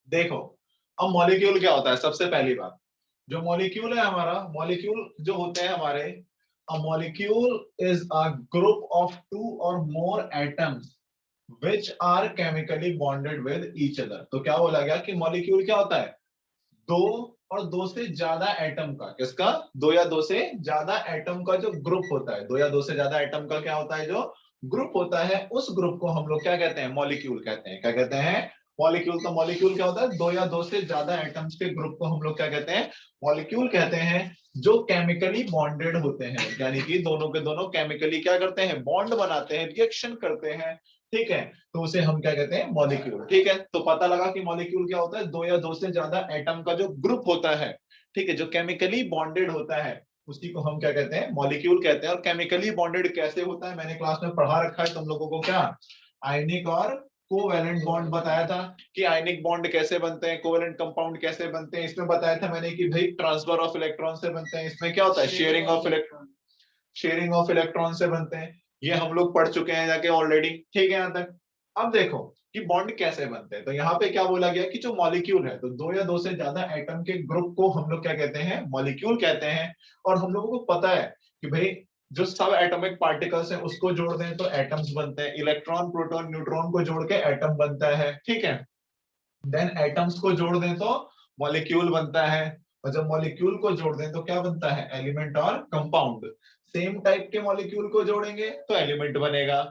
देखो, अब मॉलिक्यूल क्या होता है? सबसे पहली बात, जो मॉलिक्यूल है हमारा, मॉलिक्यूल जो होते हैं हमारे, a molecule is a group of two or more atoms which are chemically bonded with each other. तो क्या बोला गया कि मॉलिक्यूल क्या होता है? दो और दो से ज्यादा एटम का, किसका? दो या दो से ज्यादा एटम का जो ग्रुप होता है, दो या दो से ज्यादा एटम का क्या होता है? जो ग्रुप होता है, उस ग्रुप को हम लोग क्या कहते हैं? मॉलिक्यूल कहते हैं। क्या कहते हैं? मॉलिक्यूल। तो मॉलिक्यूल क्या होता है? दो या दो से ज्यादा एटम्स के ग्रुप को हम लोग क्या कहते हैं? मॉलिक्यूल कहते हैं, जो केमिकली बॉन्डेड होते हैं, यानी कि दोनों के दोनों केमिकली क्या करते हैं? बॉन्ड बनाते हैं, रिएक्शन करते हैं। ठीक है, तो उसे हम क्या कहते हैं? मॉलिक्यूल। ठीक है, तो पता लगा कि मॉलिक्यूल क्या होता है? दो या दो से ज्यादा एटम का जो ग्रुप होता है, ठीक है, जो केमिकली बॉन्डेड होता है, उसी को हम क्या कहते हैं? मॉलिक्यूल कहते हैं। और केमिकली बॉन्डेड कैसे होता है? मैंने क्लास में पढ़ा रखा है तुम लोगों को। क्या? आयनिक और कोवैलेंट बॉन्ड बताया था कि आयनिक बॉन्ड कैसे बनते हैं, कोवैलेंट कंपाउंड कैसे बनते हैं। इसमें बताया था मैंने कि भाई ट्रांसफर ऑफ इलेक्ट्रॉन से बनते हैं। इसमें क्या होता है? Sharing of electron, sharing of electron से बनते हैं। ये हम लोग पढ़ चुके हैं जाके ऑलरेडी। ठीक है, यहां तक। अब देखो कि बॉन्ड कैसे बनते हैं। तो यहाँ पे क्या बोला गया कि जो मॉलिक्यूल है, तो दो या दो से ज्यादा एटम के ग्रुप को हम लोग क्या कहते हैं? मॉलिक्यूल कहते हैं। और हम लोगों को पता है कि भाई जो सब एटॉमिक पार्टिकल्स हैं उसको जोड़ दें तो एटम्स बनते हैं। इलेक्ट्रॉन, प्रोटॉन, न्यूट्रॉन को जोड़ के एटम बनता है। ठीक है, देन एटम्स को जोड़ दें तो मॉलिक्यूल बनता है। और जब मॉलिक्यूल को जोड़ दें तो क्या बनता है? एलिमेंट और कंपाउंड। सेम टाइप के मॉलिक्यूल को जोड़ेंगे तो एलिमेंट बनेगा,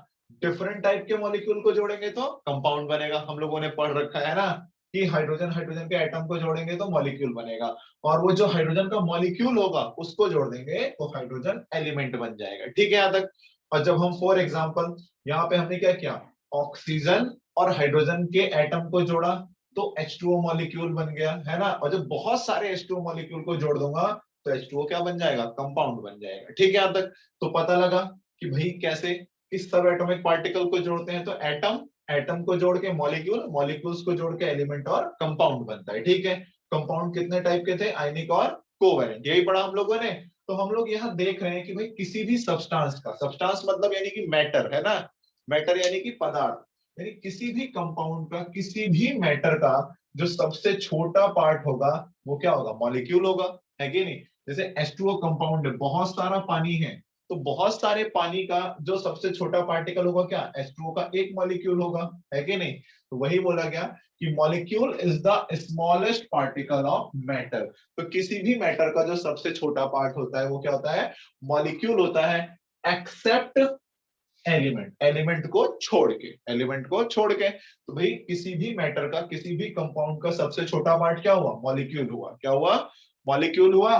डिफरेंट टाइप के मॉलिक्यूल को जोड़ेंगे तो कंपाउंड बनेगा। हम लोगों ने पढ़ रखा है ना कि हाइड्रोजन हाइड्रोजन के एटम को जोड़ेंगे तो मॉलिक्यूल बनेगा, और वो जो हाइड्रोजन का मॉलिक्यूल होगा उसको जोड़ देंगे तो हाइड्रोजन एलिमेंट बन जाएगा। ठीक है, यहाँ तक। और जब हम फॉर एग्जाम्पल यहाँ पे हमने क्या किया? ऑक्सीजन और हाइड्रोजन के एटम को जोड़ा तो H2O मॉलिक्यूल बन गया, है ना। और जब बहुत सारे H2O मॉलिक्यूल को जोड़ दूंगा तो H2O क्या बन जाएगा? कंपाउंड बन जाएगा। ठीक है, यहां तक तो पता लगा कि भाई कैसे किस सब एटॉमिक पार्टिकल को जोड़ते हैं। तो एटम, एटम को जोड़ के मॉलिक्यूल, मॉलिक्यूल्स को जोड़ के एलिमेंट और कंपाउंड बनता है। ठीक है, कंपाउंड कितने टाइप के थे? आयनिक और कोवैलेंट, यही पढ़ा हम लोगों ने। तो हम लोग यहाँ देख रहे हैं कि भाई किसी भी सब्सटेंस का, सब्सटेंस मतलब यानी कि मैटर, है ना, मैटर यानी कि पदार्थ, यानी किसी भी कंपाउंड का, किसी भी मैटर का जो सबसे छोटा पार्ट होगा वो क्या होगा? मॉलिक्यूल होगा, है कि नहीं। जैसे H2O कंपाउंड है, बहुत सारा पानी है, तो बहुत सारे पानी का जो सबसे छोटा पार्टिकल होगा क्या? H2O का एक मॉलिक्यूल होगा, है कि नहीं। तो वही बोला गया कि molecule is the smallest particle of matter. तो किसी भी मैटर का जो सबसे छोटा पार्ट होता है वो क्या होता है? मॉलिक्यूल होता है, एक्सेप्ट एलिमेंट, एलिमेंट को छोड़ के, एलिमेंट को छोड़ के। तो भाई किसी भी मैटर का, किसी भी कंपाउंड का सबसे छोटा पार्ट क्या हुआ? मॉलिक्यूल हुआ। क्या हुआ? मॉलिक्यूल हुआ।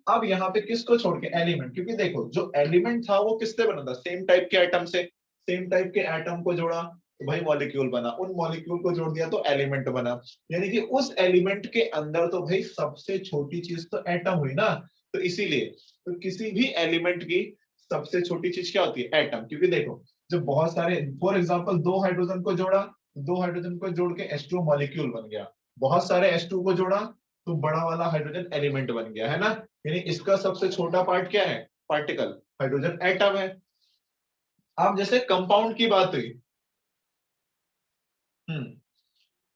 अब यहाँ पे किसको छोड़ के? एलिमेंट, क्योंकि देखो जो एलिमेंट था वो किससे बना था? सेम टाइप के एटम से। सेम टाइप के एटम को जोड़ा तो भाई मॉलिक्यूल बना, उन मॉलिक्यूल को जोड़ दिया तो एलिमेंट बना। यानी कि उस एलिमेंट के अंदर तो भाई सबसे छोटी चीज तो एटम हुई ना। तो इसीलिए तो किसी भी एलिमेंट की सबसे छोटी चीज क्या होती है? एटम। क्योंकि देखो जब बहुत सारे, फॉर एग्जांपल दो हाइड्रोजन को जोड़ा, दो हाइड्रोजन को जोड़ के H2 मॉलिक्यूल बन गया। बहुत सारे H2 को जोड़ा तो बड़ा वाला हाइड्रोजन एलिमेंट बन गया, है ना। यानी इसका सबसे छोटा पार्ट क्या है? पार्टिकल, हाइड्रोजन एटम है। अब जैसे कंपाउंड की बात हुई, हम्म,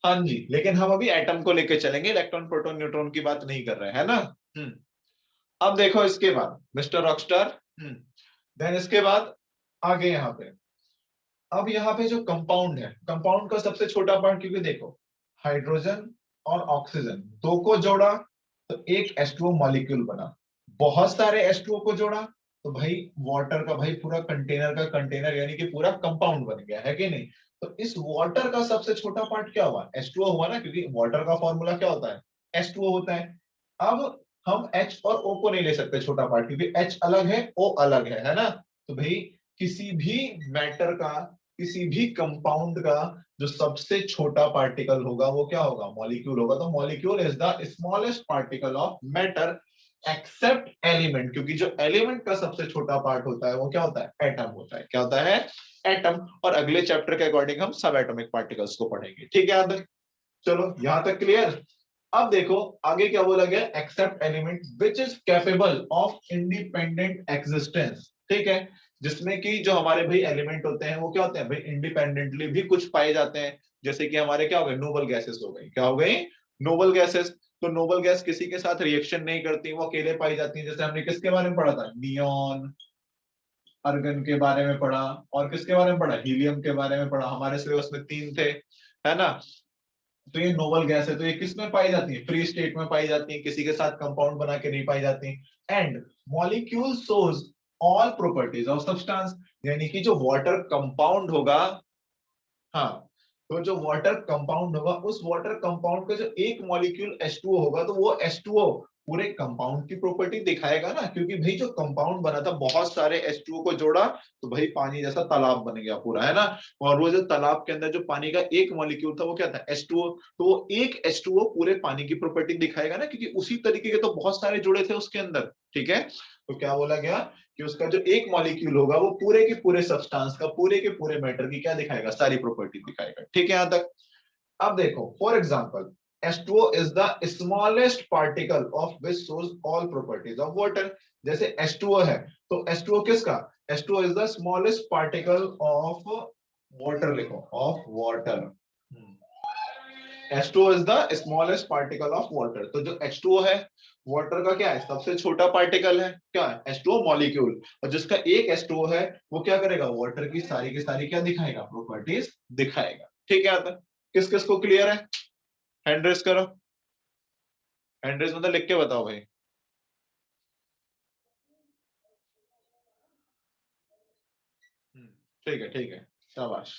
हाँ जी, लेकिन हम अभी एटम को लेके चलेंगे, इलेक्ट्रॉन, प्रोटॉन, न्यूट्रॉन की बात नहीं कर रहे हैं, है ना। हम्म, अब देखो इसके बाद मिस्टर रॉकस्टार, देन इसके बाद आगे यहाँ पे, अब यहाँ पे जो कंपाउंड है, कंपाउंड का सबसे छोटा पार्ट, क्योंकि देखो हाइड्रोजन और ऑक्सीजन दो को जोड़ा तो एक H2O मॉलिक्यूल बना, बहुत सारे H2O को जोड़ा तो भाई वाटर का, भाई पूरा कंटेनर का कंटेनर यानी कि पूरा कंपाउंड बन गया, है कि नहीं। तो इस वाटर का सबसे छोटा पार्ट क्या हुआ? H2O हुआ ना, क्योंकि वाटर का फॉर्मूला क्या होता है? H2O होता है। अब हम H और O को नहीं ले सकते छोटा पार्ट, क्योंकि H अलग है, O अलग है ना। तो भाई किसी भी मैटर का, किसी भी कंपाउंड का जो सबसे छोटा पार्टिकल होगा वो क्या होगा? मॉलिक्यूल होगा। तो molecule is the smallest particle of matter except element, क्योंकि जो एलिमेंट का सबसे छोटा पार्ट होता है वो क्या होता है? एटम होता है। क्या होता है? एटम। और अगले चैप्टर के अकॉर्डिंग हम सब एटॉमिक पार्टिकल्स को पढ़ेंगे। ठीक है याद है? चलो यहां तक क्लियर। अब देखो आगे क्या बोला गया? Except element which is capable of independent existence. ठीक है, जिसमें कि जो हमारे भाई एलिमेंट होते हैं वो क्या होते हैं? भाई इंडिपेंडेंटली भी कुछ पाए जाते हैं। जैसे कि हमारे क्या हो गए, नोबल गैसेस हो गई, क्या हो गई, नोबल गैसेस। तो नोबल गैस किसी के साथ रिएक्शन नहीं करती, वो अकेले पाई जाती है। जैसे हमने किसके बारे में पढ़ा था, नियॉन, अर्गन के बारे में पढ़ा, और किसके बारे में पढ़ा, हीलियम के बारे में पढ़ा। हमारे सिलेबस में 3 थे, है ना। तो ये नोबल गैस है, तो ये किस में पाई जाती है, फ्री स्टेट में पाई जाती है, किसी के साथ कंपाउंड बना के नहीं पाई जाती। And molecule shows all properties of substance, यानी कि जो वाटर कंपाउंड होगा, हाँ, तो जो वाटर कंपाउंड होगा, उस वाटर कंपाउंड का जो एक मॉलिक्यूल H2O होगा, तो वो H2O पूरे कंपाउंड की प्रॉपर्टी दिखाएगा ना, क्योंकि भाई जो कंपाउंड बना था, बहुत सारे H2O को जोड़ा, तो भाई पानी जैसा तालाब बन गया पूरा, है ना। और वो जो तालाब के अंदर जो पानी का एक मॉलिक्यूल था, वो क्या था, H2O। तो वो एक H2O पूरे पानी की प्रॉपर्टी दिखाएगा ना, क्योंकि उसी तरीके के तो बहुत सारे जुड़े थे उसके अंदर, ठीक है। तो क्या बोला गया कि उसका जो एक मॉलिक्यूल होगा, वो पूरे के पूरे सब्सटेंस का, पूरे के पूरे मैटर की क्या दिखाएगा, सारी प्रॉपर्टी दिखाएगा, ठीक है यहां तक। अब देखो, for example, H2O is the smallest particle of which shows all properties of water। जैसे H2O है, तो H2O किसका, H2O is the smallest particle of water, लिखो, of water। H2O is the smallest particle of water। तो जो H2O है, water का क्या है, सबसे छोटा पार्टिकल है, क्या है, H2O मॉलिक्यूल। और जिसका एक H2O है, वो क्या करेगा, वाटर की सारी क्या दिखाएगा, प्रॉपर्टीज दिखाएगा, ठीक है। आता किस किस को क्लियर है, हैंड रेस करो। हैंड रेस मतलब लिख के बताओ भाई। ठीक है, ठीक है, शाबाश,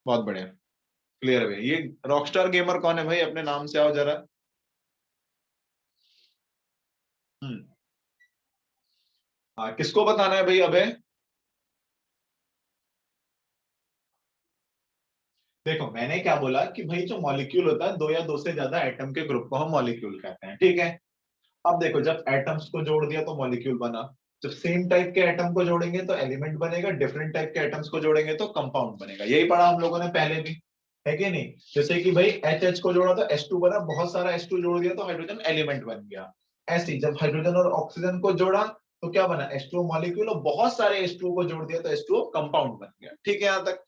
बहुत बढ़िया, क्लियर है भाई। ये रॉकस्टार गेमर कौन है भाई, अपने नाम से आओ जरा। हम्म, हाँ, किसको बताना है भाई अबे। देखो, मैंने क्या बोला कि भाई जो मॉलिक्यूल होता है, दो या दो से ज्यादा एटम के ग्रुप को हम मॉलिक्यूल कहते हैं, ठीक है। अब देखो, जब एटम्स को जोड़ दिया तो मॉलिक्यूल बना। जब सेम टाइप के एटम को जोड़ेंगे तो एलिमेंट बनेगा, डिफरेंट टाइप के एटम्स को जोड़ेंगे तो कंपाउंड बनेगा। यही पढ़ा हम लोगों ने पहले भी, है कि नहीं। जैसे कि भाई एच को जोड़ा तो H2 बना, बहुत सारा H2 जोड़ दिया तो हाइड्रोजन एलिमेंट बन गया। ऐसे ही जब हाइड्रोजन और ऑक्सीजन को जोड़ा तो क्या बना, H2O मॉलिक्यूल, और बहुत सारे H2O को जोड़ दिया तो H2O कंपाउंड बन गया, ठीक है यहाँ तक।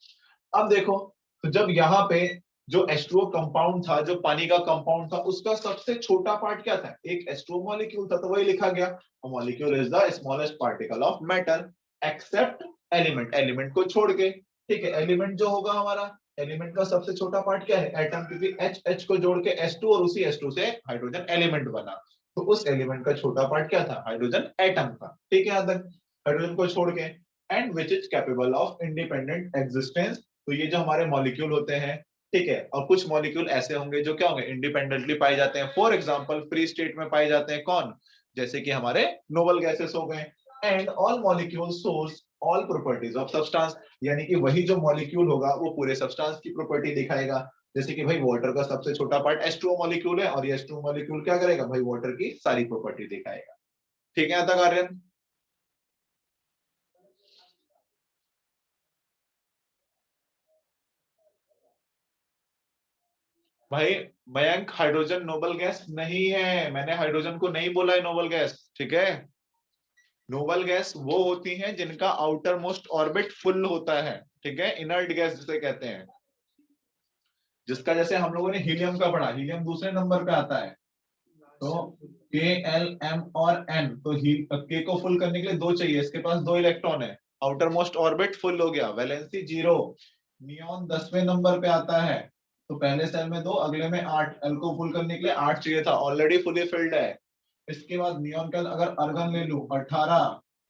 अब देखो, तो जब यहाँ पे जो H2O कंपाउंड था, जो पानी का कंपाउंड था, उसका सबसे छोटा पार्ट क्या था, एक H2O मॉलिक्यूल था, तो वही लिखा गया, molecule is the smallest particle of matter except element, element को छोड़ के, ठीक है। एलिमेंट जो होगा हमारा, एलिमेंट का सबसे छोटा पार्ट क्या है, एटम, क्योंकि H को जोड़ के H2 और उसी H2 से हाइड्रोजन एलिमेंट बना। तो उस एलिमेंट का छोटा पार्ट क्या था, हाइड्रोजन एटम था, ठीक है यहाँ तक, हाइड्रोजन को छोड़ के। And which is capable of independent existence. तो ये जो हमारे मॉलिक्यूल होते हैं, ठीक है, और कुछ मॉलिक्यूल ऐसे होंगे जो क्या होंगे, इंडिपेंडेंटली पाए जाते हैं। फॉर एग्जांपल, फ्री स्टेट में पाए जाते हैं कौन, जैसे कि हमारे नोबल गैसेस हो गए। And all molecule source all properties of substance, यानी कि वही जो मॉलिक्यूल होगा, वो पूरे सब्सटेंस की प्रॉपर्टी दिखाएगा। जैसे कि भाई वाटर का सबसे छोटा पार्ट H2O मॉलिक्यूल है, और ये H2O मॉलिक्यूल क्या करेगा भाई, वाटर की सारी प्रॉपर्टी दिखाएगा, ठीक है यहाँ तक आर्यन। भाई मयंक, हाइड्रोजन नोबल गैस नहीं है, मैंने हाइड्रोजन को नहीं बोला है नोबल गैस, ठीक है। नोबल गैस वो होती हैं जिनका आउटर मोस्ट ऑर्बिट फुल होता है, ठीक है, इनर्ट गैस जिसे कहते हैं। जिसका जैसे हम लोगों ने हीलियम का पढ़ा, हीलियम दूसरे नंबर पे आता है। तो K L M और N, तो के को फुल करने के लिए दो चाहिए, इसके पास दो इलेक्ट्रॉन है, आउटर मोस्ट ऑर्बिट फुल हो गया, वैलेंसी 0। नियॉन 10वें नंबर पे आता है, तो पहले सेल में 2, अगले में 8, एल को फुल करने के लिए 8 चाहिए था, ऑलरेडी फुली फिल्ड है। इसके बाद नियॉन का अगर अर्गन ले लूं, 18,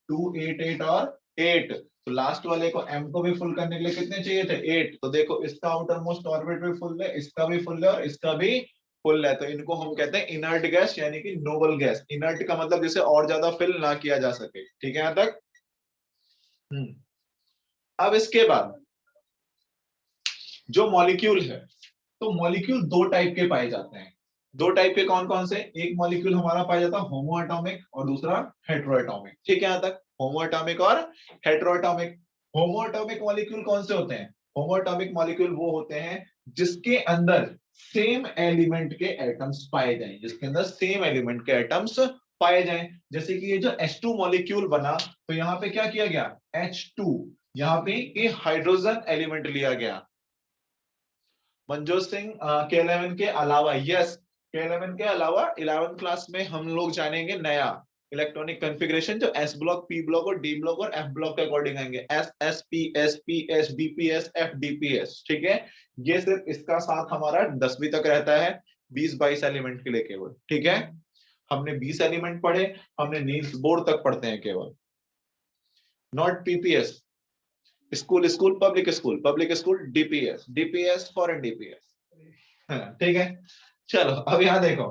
2 8 8 और 8, तो लास्ट वाले को एम को भी फुल करने के लिए कितने चाहिए थे, 8। तो देखो, इसका आउटर मोस्ट ऑर्बिट भी फुल है, इसका भी फुल है, और इसका भी फुल है। तो इनको हम कहते हैं इनर्ट गैस, यानी कि नोबल गैस। इनर्ट का मतलब जिसे और ज्यादा फिल ना किया जा सके, ठीक है यहाँ तक। हम्म, अब इसके बाद जो मॉलिक्यूल है, तो मॉलिक्यूल दो टाइप के पाए जाते हैं। दो टाइप के कौन कौन से, एक मॉलिक्यूल हमारा पाया जाता है होमो एटॉमिक, और दूसरा हेट्रो एटॉमिक, ठीक है यहाँ तक, होमो एटॉमिक और हेट्रो एटॉमिक। होमो एटॉमिक मॉलिक्यूल कौन से होते हैं, होमो एटॉमिक मॉलिक्यूल वो होते हैं जिसके अंदर सेम एलिमेंट के एटम्स पाए जाएं, जिसके अंदर सेम एलिमेंट के एटम्स पाए जाएं। जैसे कि ये जो H2 मॉलिक्यूल बना, तो यहाँ पे क्या किया गया, H2, यहाँ पे कि हाइड्रोजन एलिमेंट लिया गया। मनजोत सिंह के11 के अलावा, यस, के11 के अलावा 11th क्लास में हम लोग जानेंगे नया इलेक्ट्रॉनिक कॉन्फ़िगरेशन, जो एस ब्लॉक, पी ब्लॉक और डी ब्लॉक और एफ ब्लॉक के अकॉर्डिंग आएंगे। S S P S D P S F D P S, ठीक है। ये सिर्फ इसका साथ हमारा 10वीं तक रहता है, 20-22 एलिमेंट के लिए केवल, ठीक है। हमने 20 एलिमेंट पढ़े, हमने नील्स बोर तक पढ़ते हैं केवल, not PPS. School school public school DPS, DPS foreign DPS, ठीक है। चलो अब यहाँ देखो,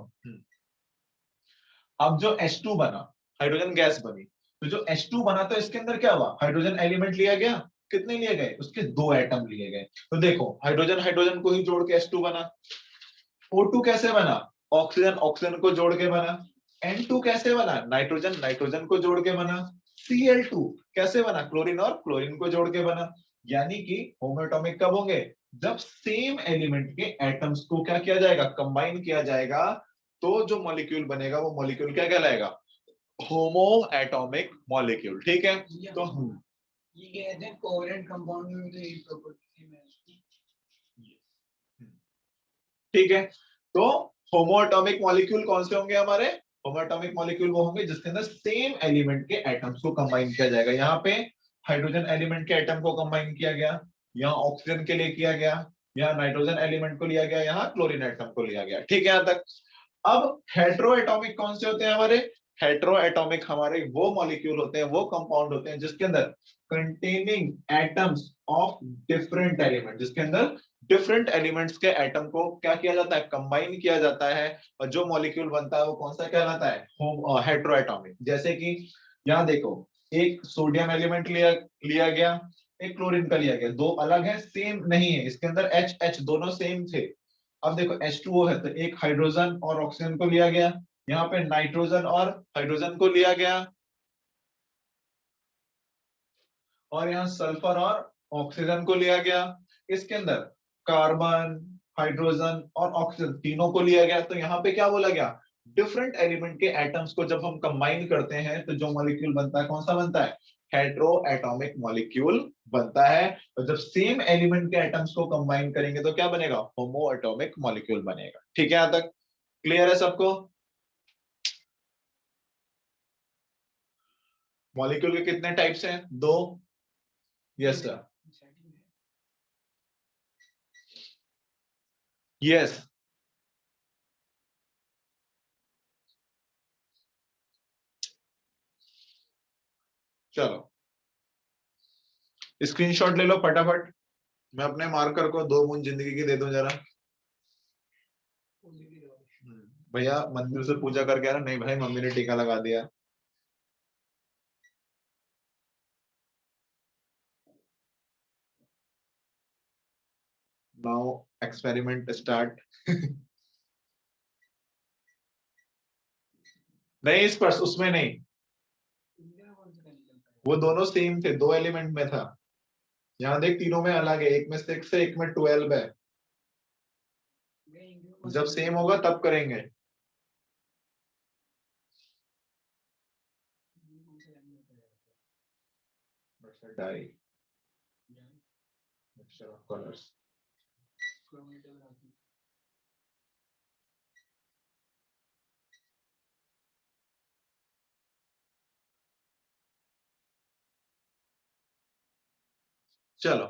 अब जो H2 बना, हाइड्रोजन गैस बनी, तो जो H2 बना तो इसके अंदर क्या हुआ, हाइड्रोजन एलिमेंट लिया गया। कितने लिए गए, उसके 2 एटम लिए गए। तो देखो हाइड्रोजन हाइड्रोजन को ही जोड़ के H2 बना। O2 कैसे बना, ऑक्सीजन ऑक्सीजन को जोड़ के बना। N2 कैसे बना, नाइट्रोजन नाइट्रोजन को जोड़ के बना। Cl2 कैसे बना, क्लोरीन और क्लोरीन को जोड़ के बना। यानी कि होमोएटॉमिक कब होंगे, जब सेम एलिमेंट के एटम्स को क्या किया जाएगा, कंबाइन किया जाएगा। तो जो मॉलिक्यूल बनेगा वो मॉलिक्यूल क्या कहलाएगा, होमो एटॉमिक मॉलिक्यूल, ठीक है। तो ये कहते हैं कोवेलेंट कंपाउंड में तो यही प्रॉपर्टी है इसकी। ठीक है, तो होमोएटॉमिक मॉलिक्यूल कौन से होंगे हमारे, होमोएटॉमिक मॉलिक्यूल वो होंगे जिसके अंदर सेम एलिमेंट के एटम्स को कंबाइन किया जाएगा। यहाँ पे हाइड्रोजन एलिमेंट के एटम को कंबाइन किया गया, यहाँ ऑक्सीजन के लिए किया गया, यहाँ नाइट्रोजन एलिमेंट को लिया गया, यहाँ क्लोरीन एटम को लिया गया, ठीक है यहाँ तक। अब हेट्रोएटॉमिक कौन से होते हैं हमारे, हेट्रोएटॉमिक हमारे वो मॉलिक्यूल होते हैं, वो कंपाउंड होते हैं जिसके अंदर containing atoms of different element, जिसके अंदर डिफरेंट एलिमेंट्स के एटम को क्या किया जाता है, कंबाइन किया जाता है। और जो मॉलिक्यूल बनता है वो कौन सा कहलाता है, हेट्रोएटॉमिक। जैसे कि यहाँ देखो, एक सोडियम एलिमेंट लिया लिया गया, एक क्लोरीन का लिया गया, दो अलग है, सेम नहीं है, इसके अंदर एच एच दोनों सेम थे। अब देखो H2O है, तो एक हाइड्रोजन और ऑक्सीजन को लिया गया, यहाँ पे नाइट्रोजन और हाइड्रोजन को लिया गया, और यहाँ सल्फर और ऑक्सीजन को लिया गया। इसके अंदर कार्बन, हाइड्रोजन और ऑक्सीजन तीनों को लिया गया। तो यहाँ पे क्या बोला गया, डिफरेंट एलिमेंट के एटम्स को जब हम कंबाइन करते हैं तो जो मॉलिक्यूल बनता है कौन सा बनता है, हेट्रो एटॉमिक मॉलिक्यूल बनता है। और जब सेम एलिमेंट के एटम्स को कंबाइन करेंगे तो क्या बनेगा, होमो एटॉमिक मॉलिक्यूल बनेगा, ठीक है। यहाँ तक क्लियर है सबको। मॉलिक्यूल के कितने टाइप्स हैं, 2, यस सर, यस। चलो स्क्रीनशॉट ले लो फटाफट, मैं अपने मार्कर को 2 बूंद जिंदगी की दे दूं जरा। भैया मंदिर से पूजा करके आ रहा, नहीं भाई मम्मी ने टीका लगा दिया। Now experiment start. नहीं इस पर उसमें नहीं, वो दोनों सेम थे, 2 एलिमेंट में था। यहाँ देख तीनों में अलग है, एक में 6 है एक में 12 है। जब सेम होगा तब करेंगे। Dye, mixture of colours. चलो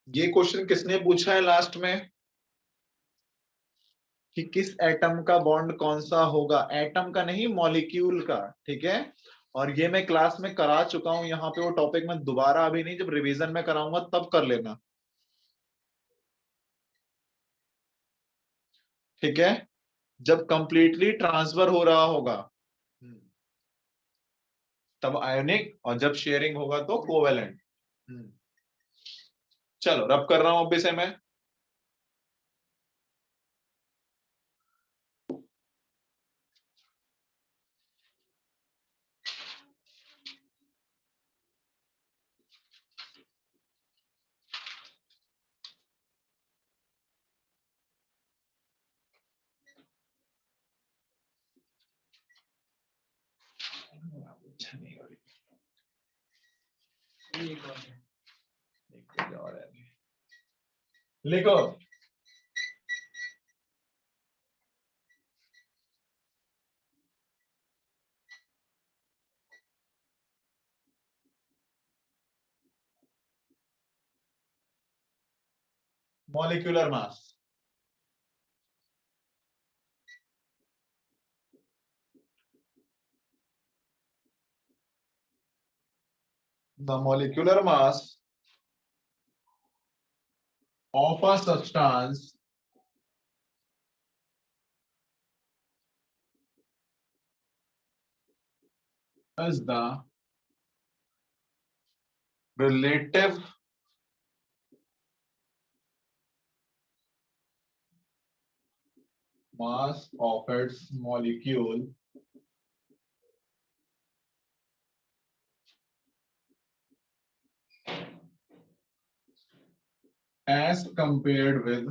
ये क्वेश्चन किसने पूछा है लास्ट में, कि किस एटम का बॉन्ड कौन सा होगा, एटम का नहीं मॉलिक्यूल का, ठीक है। और ये मैं क्लास में करा चुका हूं, यहाँ पे वो टॉपिक मैं दोबारा अभी नहीं, जब रिवीजन में कराऊंगा तब कर लेना, ठीक है। जब कंप्लीटली ट्रांसफर हो रहा होगा तब आयोनिक, और जब शेयरिंग होगा तो कोवेलेंट। चलो रब कर रहा हूं अब इसे मैं। अच्छा नहीं हो रही। ये कौन है? एक पेज और है अभी। लिखो molecular mass. The molecular mass of a substance is the relative mass of its molecule as compared with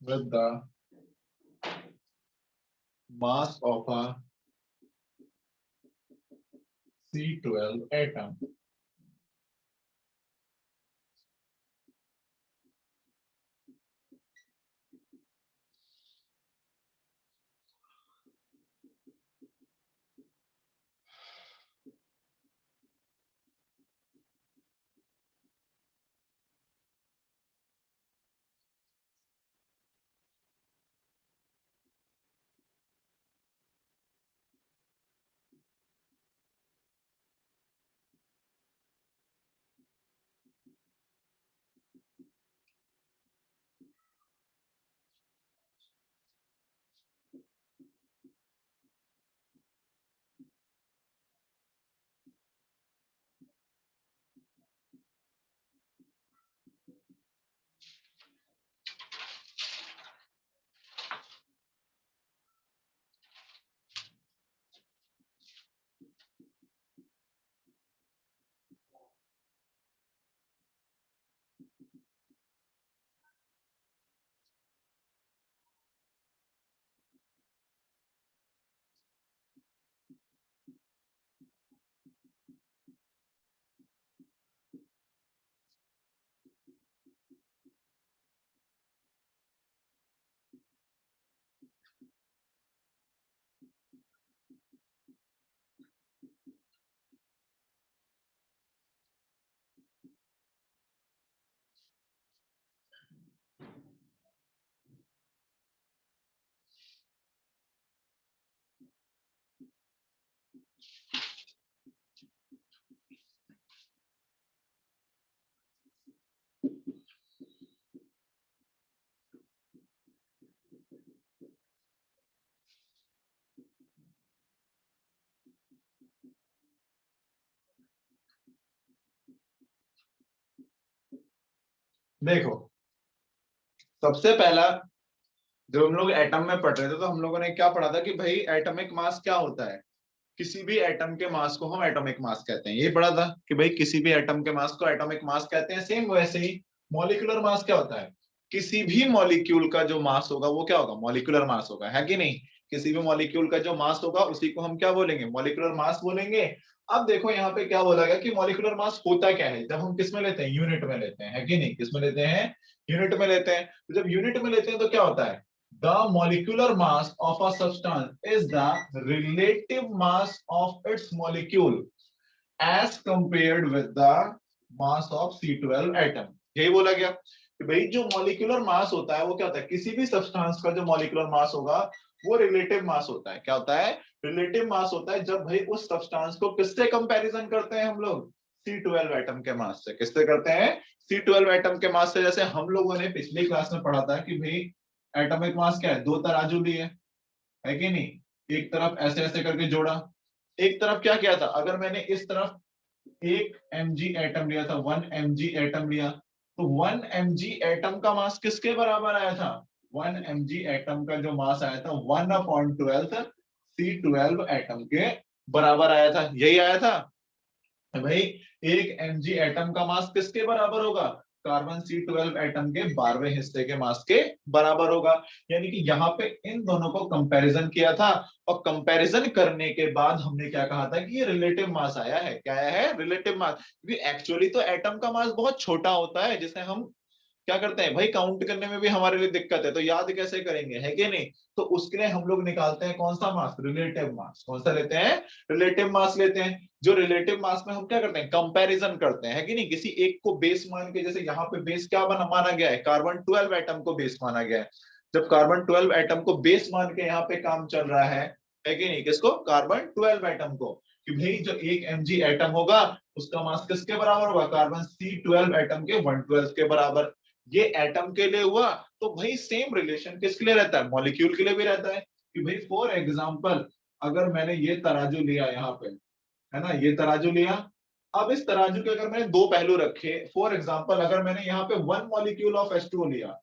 the mass of a C12 atom. देखो सबसे पहला जब हम लोग एटम में पढ़ रहे थे तो हम लोगों ने क्या पढ़ा था कि भाई एटॉमिक मास क्या होता है। किसी भी एटम के मास को हम एटॉमिक मास कहते हैं, ये पढ़ा था कि भाई किसी भी एटम के मास को एटॉमिक मास कहते हैं। सेम वैसे ही मॉलिक्यूलर मास क्या होता है, किसी भी मॉलिक्यूल का जो मास होगा वो क्या होगा, मॉलिक्यूलर मास होगा, है कि नहीं। किसी भी मॉलिक्यूल का जो मास होगा उसी को हम क्या बोलेंगे, मॉलिक्यूलर मास बोलेंगे। अब देखो यहाँ पे क्या बोला गया कि मॉलिक्यूलर मास होता क्या है, जब हम किस में लेते हैं, यूनिट में लेते हैं, है कि नहीं, किस में लेते हैं, यूनिट में लेते हैं। तो जब यूनिट में लेते हैं तो क्या होता है, the molecular mass of a substance is the relative mass of its molecule as compared with the mass of C12 atom। यही बोला गया कि भाई जो मॉलिक्यूलर मास होता है वो क्या होता है, किसी भी सब्सटेंस का जो मॉलिक्यूलर मास होगा वो रिलेटिव मास होता है। क्या होता है, रिलेटिव मास होता है जब भाई उस सब्सटेंस को किससे कंपैरिजन करते हैं हम लोग, C12 एटम के मास से। किससे करते हैं, C12 एटम के मास से। जैसे हम लोगों ने पिछली क्लास में पढ़ा था कि भाई एटॉमिक मास क्या है, दो तराजू लिए, है कि नहीं, एक तरफ ऐसे ऐसे करके जोड़ा, एक तरफ क्या किया था, अगर मैंने इस तरफ 1 mg एटम लिया था, 1 mg एटम लिया, तो 1 mg एटम का मास किसके बराबर आया था, 1 mg एटम का जो मास आया था 1/12 C12 एटम के बराबर आया था। यही आया था भाई, 1 mg एटम का मास किसके बराबर होगा, कार्बन C12 एटम के 12वें हिस्से के मास के बराबर होगा। यानी कि यहाँ पे इन दोनों को कंपैरिजन किया था और कंपैरिजन करने के बाद हमने क्या कहा था कि ये रिलेटिव मास आया है। क्या आया है? Relative mass. क्योंकि एक्चुअली तो एटम का मास बहुत छोटा होता है, जिसे हम क्या करते हैं भाई, काउंट करने में भी हमारे लिए दिक्कत है, तो याद कैसे करेंगे, है कि नहीं? तो उसके लिए हम लोग निकालते हैं कौन सा मास? Relative mass. कौन सा लेते हैं? रिलेटिव मास लेते हैं। जो रिलेटिव मास में हम क्या करते हैं? कंपैरिजन करते हैं, है कि नहीं? किसी एक को बेस मान के, जैसे यहाँ पे बेस क्या माना गया है? कार्बन 12 एटम को बेस माना गया है। जब कार्बन 12 एटम को बेस मान के यहाँ पे काम चल रहा है कि नहीं? किसको? कार्बन 12 एटम को। कि भाई जो एक mg एटम होगा उसका मास किसके बराबर होगा? कार्बन C12 एटम के 1/12 के बराबर। ये एटम के लिए हुआ। तो भाई सेम रिलेशन किसके लिए रहता है? मॉलिक्यूल के लिए भी रहता है। कि भाई फॉर एग्जांपल अगर मैंने ये तराजू लिया यहाँ पे, है ना, ये तराजू लिया। अब इस तराजू के अगर मैंने दो पहलू रखे, फॉर एग्जांपल अगर मैंने यहाँ पे 1 मॉलिक्यूल ऑफ H2O लिया,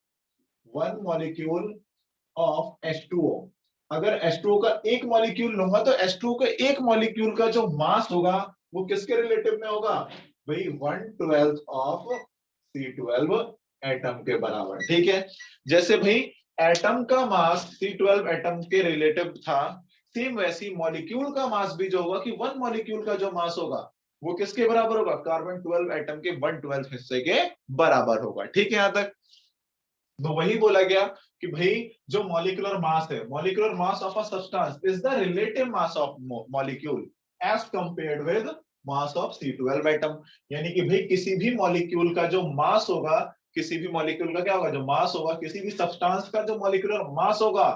1 मॉलिक्यूल ऑफ H2O, अगर H2O का एक मॉलिक्यूल लूंगा तो H2O के एक मॉलिक्यूल का जो मास होगा वो किसके रिलेटिव में होगा? भाई 1/12 ऑफ C12 एटम के बराबर। ठीक है। जैसे भाई एटम का मास C12 एटम के रिलेटिव था, सेम वैसी मॉलिक्यूल का मास भी जो होगा कि 1 मॉलिक्यूल का जो मास होगा वो किसके बराबर होगा? कार्बन 12 एटम के 1/12 हिस्से के बराबर होगा। ठीक है। यहां तक तो वही बोला गया कि भाई जो मॉलिक्यूलर मास है, molecular mass of a substance is the relative mass of molecule as compared with mass of C12 atom. यानी कि भाई किसी भी मॉलिक्यूल का जो मास होगा, किसी भी मॉलिक्यूल का क्या होगा? जो मास होगा, किसी भी सब्सटेंस का जो मॉलिक्यूलर मास होगा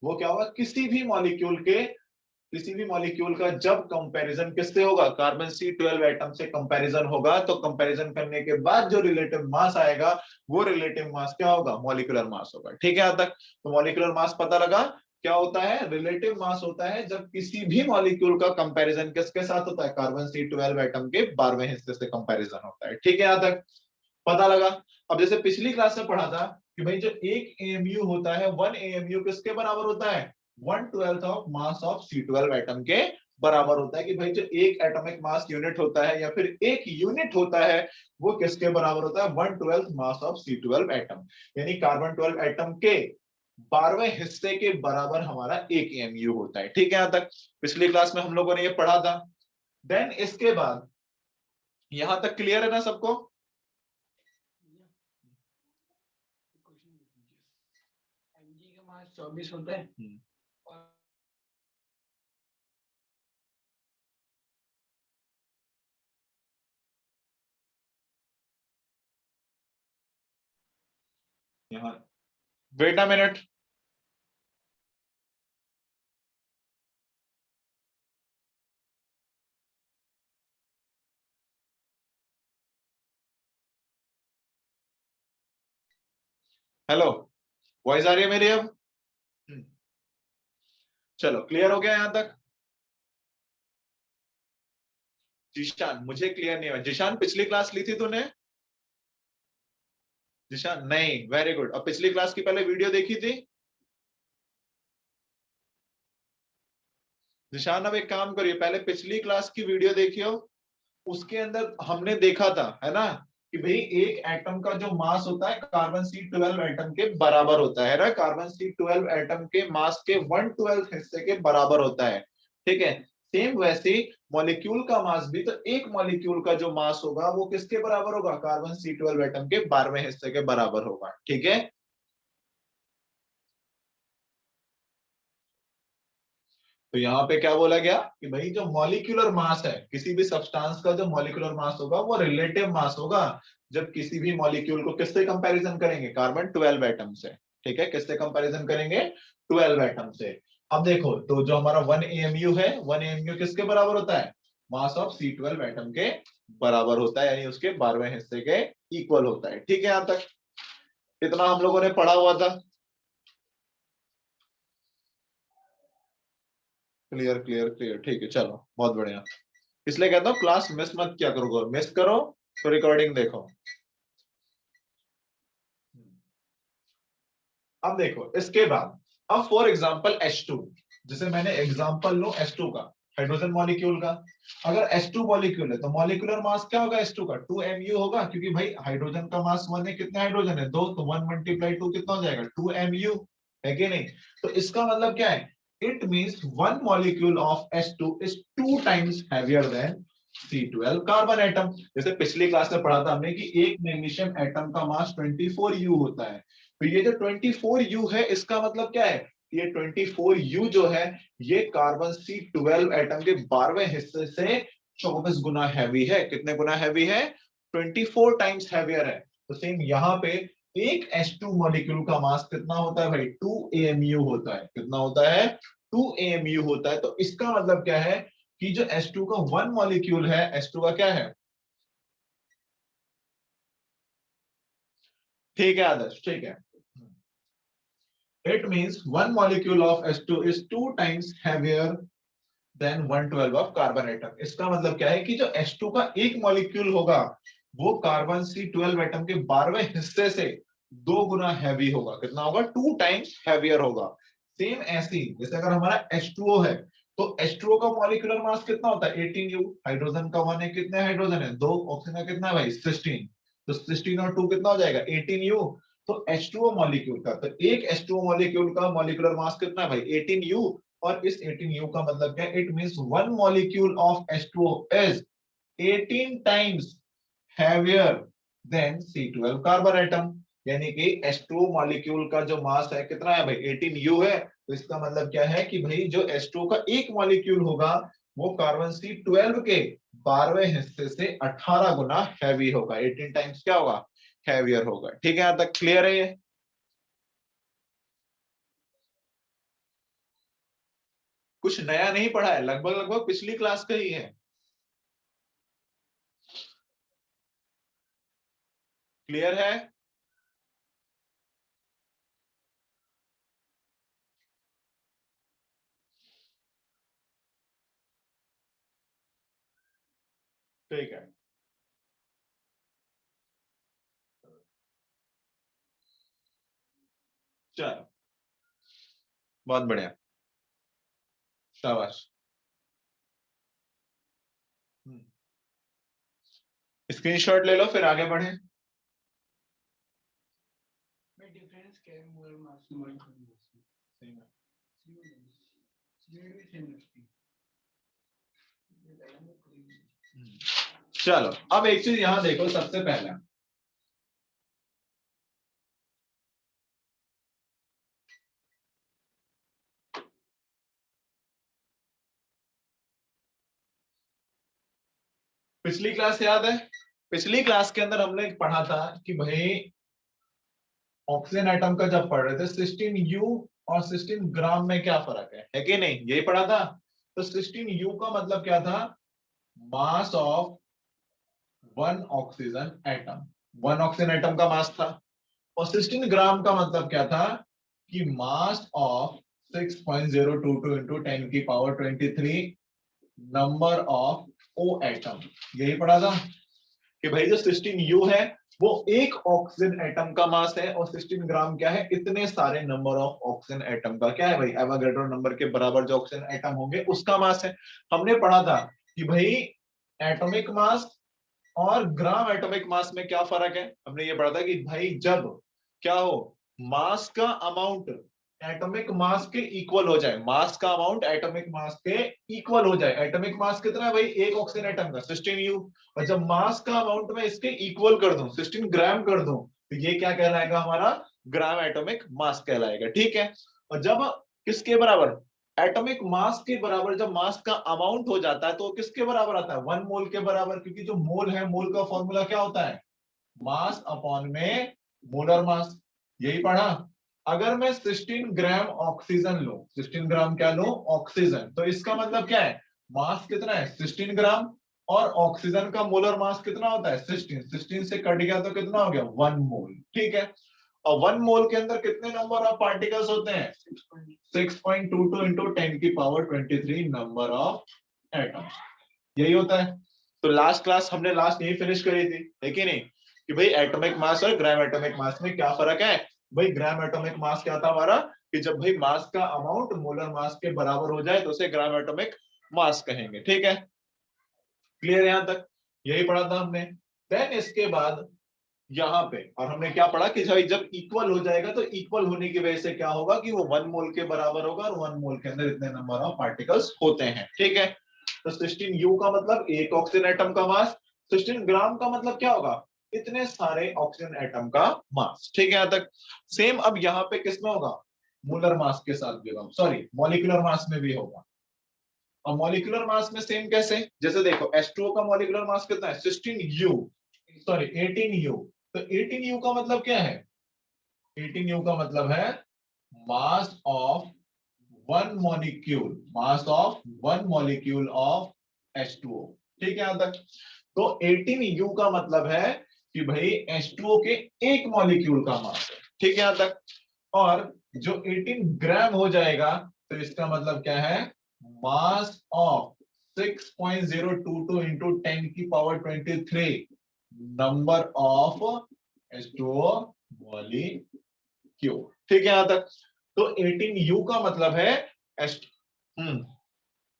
वो क्या होगा? किसी भी मॉलिक्यूल का जब कंपैरिजन किससे होगा? कार्बन C12 एटम से कंपैरिजन होगा, तो कंपैरिजन करने के बाद जो रिलेटिव मास आएगा वो रिलेटिव मास क्या होगा? मॉलिक्यूलर मास होगा। ठीक है। यहां तक तो मॉलिक्यूलर मास पता लगा। क्या होता है? रिलेटिव मास होता है जब किसी भी मॉलिक्यूल का कंपैरिजन किसके साथ होता है? कार्बन C12 एटम के 12वें हिस्से से कंपैरिजन होता है। ठीक है। यहां तक पता लगा। अब जैसे पिछली क्लास में पढ़ा था कि भाई जो एक AMU होता है, 1 AMU किसके बराबर होता है? 1/12 of mass of C12 atom के बराबर होता है। कि भाई जो एक एटॉमिक मास यूनिट होता है या फिर एक यूनिट होता है वो किसके बराबर होता है? 1/12 मास ऑफ C12 एटम। यानी कार्बन 12 एटम के 12वें हिस्से के बराबर हमारा एक AMU होता है। ठीक है। यहां तक पिछली क्लास में हम लोगों ने ये पढ़ा था। देन इसके बाद यहां तक क्लियर है ना सबको? mg का मास 24 होता है और यहाँ wait a minute. Hello, voice आ रही है मेरी अब? हम्म, चलो क्लियर हो गया यहां तक? जिशान, मुझे क्लियर नहीं हुआ। जिशान पिछली क्लास ली थी तूने? जिशान नहीं, वेरी गुड। अब पिछली क्लास की पहले वीडियो देखी थी? जिशान अब एक काम करिए, पहले पिछली क्लास की वीडियो देखियो। उसके अंदर हमने देखा था, है ना, कि भाई एक एटम का जो मास होता है कार्बन C12 एटम के बराबर होता है ना। कार्बन C12 एटम के मास के 1/12 हिस्से के बराबर होता है। ठीक है। सेम वैसे मॉलिक्यूल का मास भी, तो एक मॉलिक्यूल का जो मास होगा वो किसके बराबर होगा? कार्बन C12 एटम के 12वें हिस्से के बराबर होगा। ठीक है। तो यहाँ पे क्या बोला गया कि भाई जो मॉलिक्यूलर मास है, किसी भी सब्सटेंस का जो मॉलिक्यूलर मास होगा वो रिलेटिव मास होगा जब किसी भी मॉलिक्यूल को किससे कंपैरिजन करेंगे? कार्बन 12 एटम से। ठीक है। किससे कंपैरिजन करेंगे? 12 एटम से। अब देखो तो जो हमारा 1 AMU है, 1 AMU किसके बराबर होता है? मास ऑफ C12 एटम के बराबर होता है, यानी उसके 12वें हिस्से के इक्वल होता है। ठीक है। यहां तक इतना हम लोगों ने पढ़ा हुआ था। Clear clear clear. ठीक है, चलो बहुत बढ़िया। इसलिए कहता हूँ क्लास मिस मत किया करो, मिस करो तो रिकॉर्डिंग देखो। अब देखो इसके बाद, अब फॉर एग्जांपल H2, जैसे मैंने एग्जांपल लो H2 का, हाइड्रोजन मॉलिक्यूल का। अगर H2 मॉलिक्यूल है तो मॉलिक्यूलर मास क्या होगा H2 का, 2mu होगा, क्योंकि भाई हाइड्रोजन का मास 1 है, कितने हाइड्रोजन है 2, तो 1 मल्टीप्लाई 2 कितना हो जाएगा 2mu, है कि नहीं। तो इसका मतलब क्या है, it means one molecule of H2 is 2 times heavier than C12 carbon atom. जैसे पिछली क्लास में पढ़ा था हमने कि एक मैग्नीशियम एटम का मास 24U होता है, तो ये जो 24U है इसका मतलब क्या है, ये 24U जो है ये कार्बन C12 एटम के 12वें हिस्से से 24 गुना हैवी है। कितने गुना हैवी है, 24 टाइम्स हैवियर है। तो सेम यहाँ पे एक H2 मॉलिक्यूल का मास कितना होता है भाई, 2 AMU होता है। कितना होता है, 2 AMU होता है। तो इसका मतलब क्या है कि जो H2 का वन मॉलिक्यूल है, H2 का क्या है, ठीक है आदर्श, ठीक है। It means one molecule of H2 is 2 times heavier than 112 of carbon atom। इसका मतलब क्या है कि जो H2 का एक मॉलिक्यूल होगा वो कार्बन C12 एटम के 12वें हिस्से से 2 गुना हैवी होगा। कितना होगा, 2 टाइम्स हैवियर होगा। सेम ऐसी जैसे अगर हमारा H2O है तो H2O का मॉलिक्यूलर मास कितना होता है 18U, हाइड्रोजन का 1 है, कितने हाइड्रोजन है 2, ऑक्सीजन का कितना है भाई 16, तो 16 और 2 कितना हो जाएगा 18U। तो H2O मॉलिक्यूल का, तो एक H2O मॉलिक्यूल का मॉलिक्यूलर मास कितना है भाई 18U, और इस 18U का मतलब क्या है, it means one molecule of H2O is 18 times heavier than C12 carbon atom. यानी कि H2O मॉलिक्यूल का जो मास है कितना है भाई 18U है। तो इसका मतलब क्या है कि भाई जो H2O का एक मॉलिक्यूल होगा वो कार्बन C12 के 12वें हिस्से से 18 गुना हैवी होगा, 18 टाइम्स क्या होगा, हैवियर होगा। ठीक है, यहां तक क्लियर है ये। कुछ नया नहीं पढ़ा है, लगभग लगभग पिछली क्लास का ही है। क्लियर है। ठीक है, चलो बहुत बढ़िया, शाबाश। स्क्रीनशॉट ले लो फिर आगे बढ़े। मैं डिफरेंस क्या है मोलर मास मॉलिक्यूलर मास में? सही में। ये भी सेम रखती है। चलो अब एक चीज यहां देखो, सबसे पहले पिछली क्लास याद है, पिछली क्लास के अंदर हमने पढ़ा था कि भाई ऑक्सीजन एटम का जब पढ़ रहे थे 16U और 16 ग्राम में क्या फर्क है कि नहीं, यही पढ़ा था। तो 16U का मतलब क्या था, mass of one oxygen atom, one oxygen atom का मास था। और 16 ग्राम का मतलब क्या था कि मास ऑफ 6.022 इंटू 10 की power 23 number of O atom. यही पढ़ा था कि भाई जो 16U है वो एक ऑक्सीजन एटम का मास है, और 16 ग्राम क्या है, इतने सारे नंबर ऑफ ऑक्सीजन एटम का क्या है भाई, एवोगैड्रो नंबर के बराबर जो ऑक्सीजन एटम होंगे उसका मास है। हमने पढ़ा था कि भाई एटॉमिक मास और ग्राम एटॉमिक मास में क्या फर्क है। हमने ये पढ़ा था कि भाई जब क्या हो, मास का अमाउंट एटॉमिक मास के इक्वल हो जाए, मास का अमाउंट एटॉमिक मास के इक्वल हो जाए। एटॉमिक मास कितना है भाई, एक ऑक्सीजन एटम का 16U, और जब मास का अमाउंट में इसके इक्वल कर दूं 16 ग्राम कर दूं तो ये क्या कहलाएगा, हमारा ग्राम एटॉमिक मास कहलाएगा। ठीक है, और जब किसके बराबर, एटॉमिक मास के बराबर जब मास का अमाउंट हो जाता है तो किसके बराबर आता है, 1 मोल के बराबर, क्योंकि जो मोल है मोल का फॉर्मूला क्या होता है, मास अपॉन में मोलर मास। यही पढ़ा। अगर मैं 16 ग्राम ऑक्सीजन लूं, 16 ग्राम क्या लूं, ऑक्सीजन, तो इसका मतलब क्या है, मास कितना है 16 ग्राम, और ऑक्सीजन का मोलर मास कितना होता है 16, 16 से कट गया तो कितना हो गया 1 मोल। ठीक है, और 1 मोल के अंदर कितने नंबर ऑफ पार्टिकल्स होते हैं, 6.22 इंटू 10 की पावर 23 नंबर ऑफ एटम्स। यही होता है। तो लास्ट क्लास हमने लास्ट यही फिनिश करी थी, है कि नहीं, कि भाई एटॉमिक मास और ग्राम एटॉमिक मास में क्या फर्क है। भाई ग्राम एटॉमिक मास क्या था हमारा, कि जब भाई मास का अमाउंट मोलर मास के बराबर हो जाए तो उसे ग्राम एटॉमिक मास कहेंगे। ठीक है, क्लियर यहां तक? यही पढ़ा था हमने। देन इसके बाद यहाँ पे और हमने क्या पढ़ा कि जब इक्वल हो जाएगा तो इक्वल होने की वजह से क्या होगा कि वो 1 मोल के बराबर होगा और 1 मोल के अंदर इतने नंबर ऑफ पार्टिकल्स होते हैं। ठीक है, तो 16U का मतलब एक ऑक्सीजन एटम का मास, 16 ग्राम का मतलब क्या होगा, इतने सारे ऑक्सीजन एटम का मास। ठीक है, यहां तक सेम अब यहाँ पे किसमें होगा, मोलर मास के साथ भी होगा, सॉरी मॉलिक्यूलर मास में भी होगा। और मॉलिक्यूलर मास में सेम कैसे, जैसे देखो H2O का मॉलिक्यूलर मास कितना है, 16U, सॉरी 18U। तो 18U का मतलब क्या है, 18U का मतलब है mass of one molecule, mass of one molecule of H2O। ठीक है यहां तक? तो 18U का मतलब है कि भाई H2O के एक मॉलिक्यूल का मास है। ठीक है यहां तक? और जो 18 ग्राम हो जाएगा तो इसका मतलब क्या है, मास ऑफ 6.022 इंटू 10 की power 23 number of H2O molecule. ठीक है यहां तक? तो 18U का मतलब है H,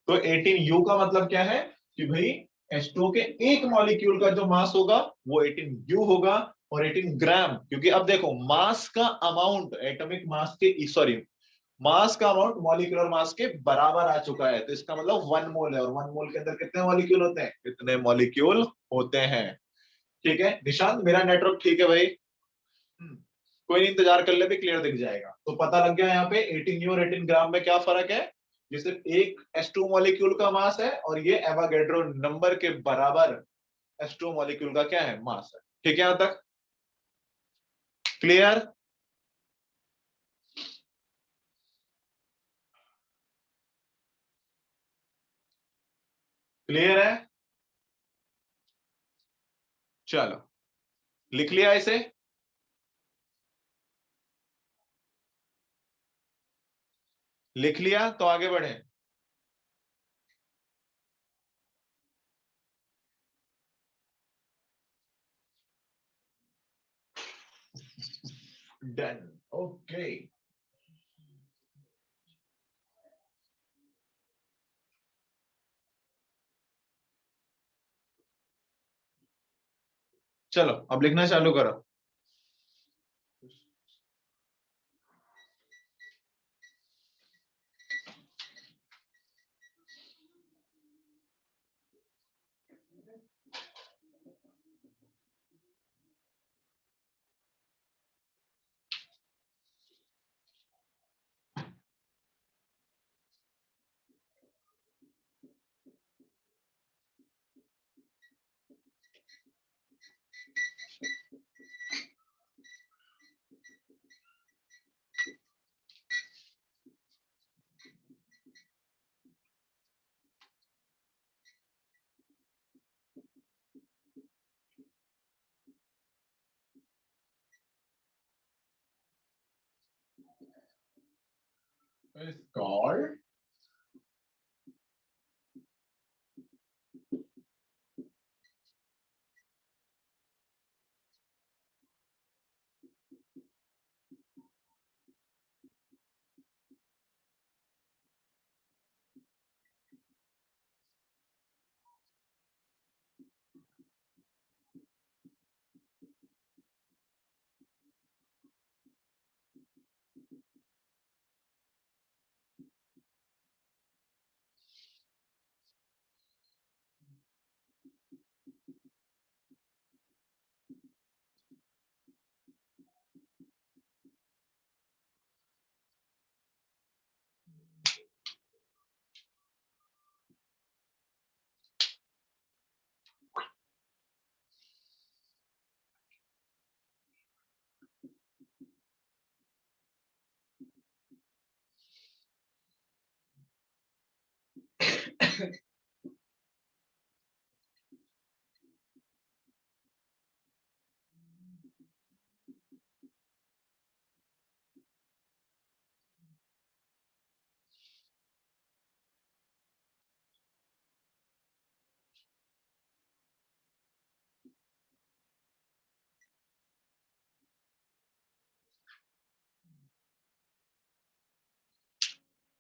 तो 18U का मतलब क्या है कि भाई H2O के एक मॉलिक्यूल का जो मास होगा वो 18U होगा। और 18 ग्राम, क्योंकि अब देखो मास का अमाउंट एटॉमिक मास के, सॉरी मास का अमाउंट मॉलिक्यूलर मास के बराबर आ चुका है, तो इसका मतलब 1 मोल है। और 1 मोल के अंदर कितने मॉलिक्यूल होते हैं, कितने मॉलिक्यूल होते हैं। ठीक है निशांत, मेरा नेटवर्क ठीक है भाई? कोई नहीं, इंतजार कर ले भी, क्लियर दिख जाएगा। तो पता लग गया यहाँ पे 18U और 18 ग्राम में क्या फर्क है, ये सिर्फ एक H2 मॉलिक्यूल का मास है और ये एवोगैड्रो नंबर के बराबर H2 मॉलिक्यूल का क्या है, मास है। ठीक है यहां तक? क्लियर? क्लियर है? चलो लिख लिया इसे? लिख लिया तो आगे बढ़े। Done, okay. चलो अब लिखना चालू करो। is called,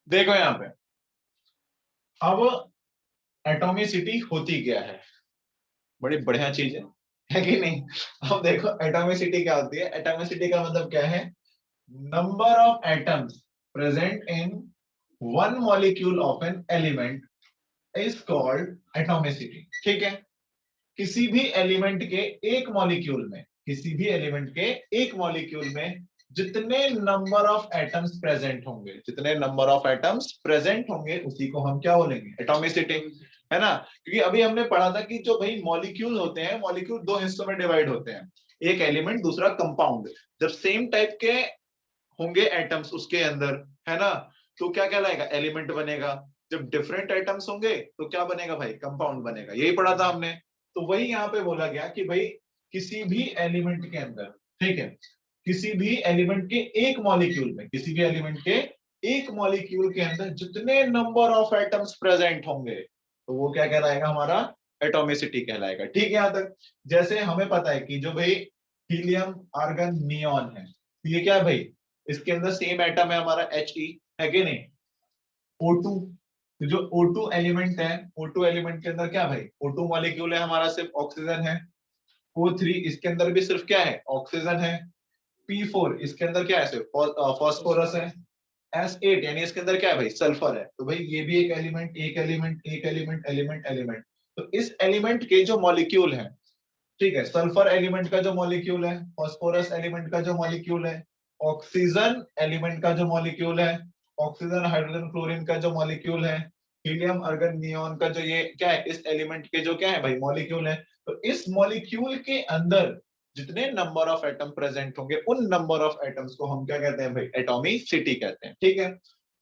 देखो यहां पे अब एटॉमिसिटी होती क्या है, बड़ी बढ़िया चीज है कि नहीं। अब देखो एटॉमिसिटी क्या होती है, एटॉमिसिटी का मतलब क्या है, number of atoms present in one molecule of an element is called atomicity. ठीक है, किसी भी एलिमेंट के एक मॉलिक्यूल में, किसी भी एलिमेंट के एक मॉलिक्यूल में जितने नंबर ऑफ एटम्स प्रेजेंट होंगे, जितने नंबर ऑफ एटम्स प्रेजेंट होंगे उसी को हम क्या बोलेंगे, एटॉमिसिटी, है ना। क्योंकि अभी हमने पढ़ा था कि जो भाई मॉलिक्यूल होते हैं, मॉलिक्यूल दो हिस्सों में डिवाइड होते हैं, एक एलिमेंट दूसरा कंपाउंड। जब सेम टाइप के होंगे एटम्स उसके अंदर, है ना, तो क्या कहलाएगा, एलिमेंट बनेगा। जब डिफरेंट एटम्स होंगे तो क्या बनेगा भाई, कंपाउंड बनेगा। यही पढ़ा था हमने। तो वही यहाँ पे बोला गया कि भाई किसी भी एलिमेंट के अंदर, ठीक है, किसी भी एलिमेंट के एक मॉलिक्यूल में, किसी भी एलिमेंट के एक मॉलिक्यूल के अंदर जितने नंबर ऑफ एटम्स प्रेजेंट होंगे तो वो क्या कहलाएगा, हमारा एटॉमिसिटी कहलाएगा। ठीक है यहाँ तक। जैसे हमें पता है कि जो भाई हीलियम, आर्गन, नियॉन है, तो ये क्या है भाई, इसके अंदर सेम एटम है हमारा He, है कि नहीं। O2, तो जो O2 एलिमेंट है, O2 एलिमेंट के अंदर क्या भाई, O2 मॉलिक्यूल है हमारा, सिर्फ ऑक्सीजन है। O3 इसके अंदर भी सिर्फ क्या है, ऑक्सीजन है। P4 इसके अंदर क्या है, सिर्फ फास्फोरस है। S8 यानी इसके अंदर क्या है भाई, सल्फर है। तो भाई ये भी एक एलिमेंट, एक एलिमेंट, एक एलिमेंट, एलिमेंट, एलिमेंट। तो इस एलिमेंट के जो मॉलिक्यूल है, ठीक है, सल्फर एलिमेंट का जो मॉलिक्यूल है, फास्फोरस एलिमेंट का जो मॉलिक्यूल है, ऑक्सीजन एलिमेंट का जो मॉलिक्यूल है, ऑक्सीजन, हाइड्रोजन, क्लोरीन का जो मॉलिक्यूल है, हीलियम, आर्गन, नियॉन का जो ये क्या है, इस एलिमेंट के जो क्या है भाई, मॉलिक्यूल है। तो इस मॉलिक्यूल के अंदर जितने नंबर ऑफ एटम प्रेजेंट होंगे उन नंबर ऑफ एटम्स को हम क्या कहते हैं भाई, एटॉमिसिटी कहते हैं। ठीक है।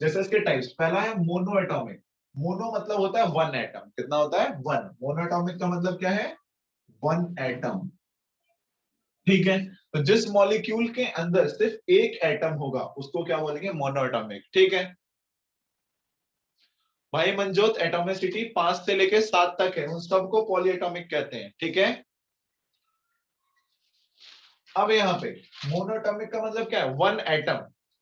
जैसे इसके टाइप्स, पहला है मोनो एटॉमिक। मोनो मतलब होता है वन एटम। कितना होता है, वन। मोनो एटॉमिक का मतलब क्या है, वन एटम। ठीक है। तो जिस मॉलिक्यूल के अंदर सिर्फ एक एटम होगा उसको क्या बोलेंगे, मोनोएटॉमिक। ठीक है भाई मनजोत, एटॉमिसिटी 5 से लेके 7 तक है, उन सबको पॉलीएटॉमिक कहते हैं। ठीक है। अब यहाँ पे मोनोएटॉमिक का मतलब क्या है, वन एटम।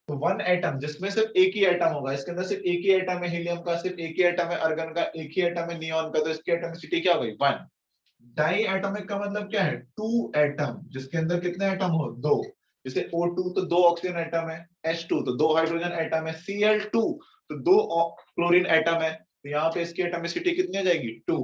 तो वन एटम जिसमें सिर्फ एक ही एटम होगा, इसके अंदर सिर्फ एक ही एटम है हीलियम का, सिर्फ एक ही एटम है आर्गन का, एक ही एटम है नियॉन का, तो इसकी एटॉमिसिटी क्या हो गई, वन। डाई एटॉमिक का मतलब क्या है, टू एटम, जिसके अंदर कितने एटम हो, दो। जैसे O2 तो दो ऑक्सीजन एटम है, H2 तो दो हाइड्रोजन एटम है, Cl2 तो दो क्लोरीन एटम है। तो यहाँ पे इसकी एटॉमिसिटी कितनी आ जाएगी, टू।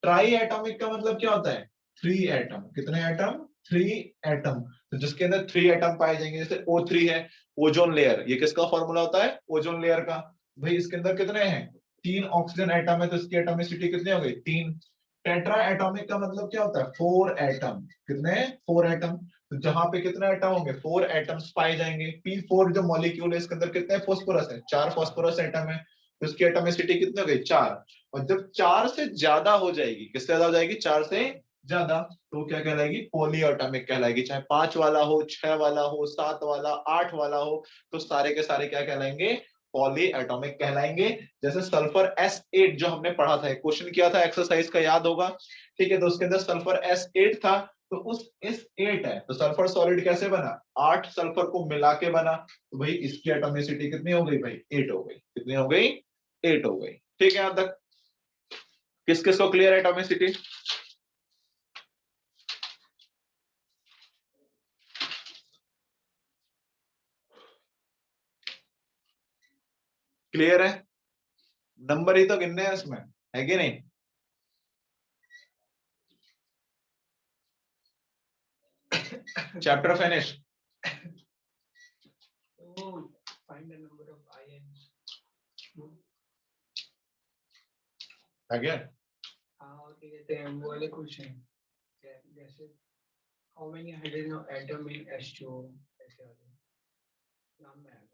ट्राई एटॉमिक का मतलब क्या होता है, थ्री एटम। कितने एटम, थ्री एटम। तो जिसके अंदर थ्री एटम पाए जाएंगे, जैसे O3 है, ओजोन लेयर, ये किसका फॉर्मूला होता है, ओजोन लेयर का। भाई इसके अंदर कितने हैं, तीन ऑक्सीजन एटम है, तो इसकी एटॉमिसिटी कितनी हो गई, तीन। टेट्रा एटॉमिक का मतलब क्या होता है, फोर एटम। कितने, फोर एटम। तो जहां पे कितने एटम होंगे, फोर एटम्स पाए जाएंगे। P4 जो मॉलिक्यूल है इसके अंदर कितने फास्फोरस है, चार फास्फोरस एटम है, तो इसकी एटॉमिसिटी कितनी हो गई, चार। और जब चार से ज्यादा हो जाएगी, किससे ज्यादा हो जाएगी, चार से ज्यादा, तो क्या कहलाएगी, पॉली एटॉमिक कहलाएगी। चाहे पांच वाला हो, छह वाला हो, सात वाला, आठ वाला हो, तो सारे के सारे क्या कहलाएंगे, पॉली एटॉमिक कहलाएंगे। जैसे सल्फर S8 जो हमने पढ़ा था, क्वेश्चन किया था एक्सरसाइज का, याद होगा। ठीक है, तो उसके अंदर सल्फर S8 था, तो उस S8 है, तो सल्फर सॉलिड कैसे बना, आठ सल्फर को मिला के बना। तो भाई इसकी एटॉमिसिटी कितनी हो गई भाई, एट हो गई। कितनी हो गई, एट हो गई। ठीक है, यहां तक किस किस को क्लियर है एटॉमिसिटी, क्लियर है। नंबर ही तो गिनने हैं इसमें, है कि नहीं। Chapter finish. Oh, find the number of ions. Again हाँ, क्या कहते हैं वो वाले क्वेश्चन, जैसे how many hydrogen atom in H2O, ऐसे वाले नाम में आएगा।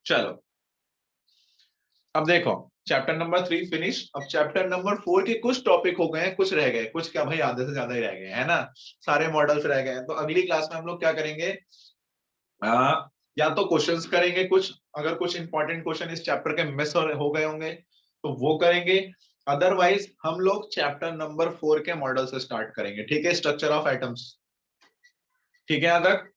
चलो अब देखो, चैप्टर नंबर 3 फिनिश। अब चैप्टर नंबर 4 के कुछ टॉपिक हो गए हैं, कुछ रह गए, कुछ क्या भाई आधे से ज्यादा ही रह गए, है ना। सारे मॉडल्स रह गए हैं। तो अगली क्लास में हम लोग क्या करेंगे, या तो क्वेश्चंस करेंगे कुछ, अगर कुछ इंपॉर्टेंट क्वेश्चन इस चैप्टर के मिस हो गए होंगे, तो वो करेंगे, अदरवाइज हम लोग चैप्टर नंबर 4 के मॉडल से स्टार्ट करेंगे। ठीक है, स्ट्रक्चर ऑफ एटम्स। ठीक है यहाँ तक?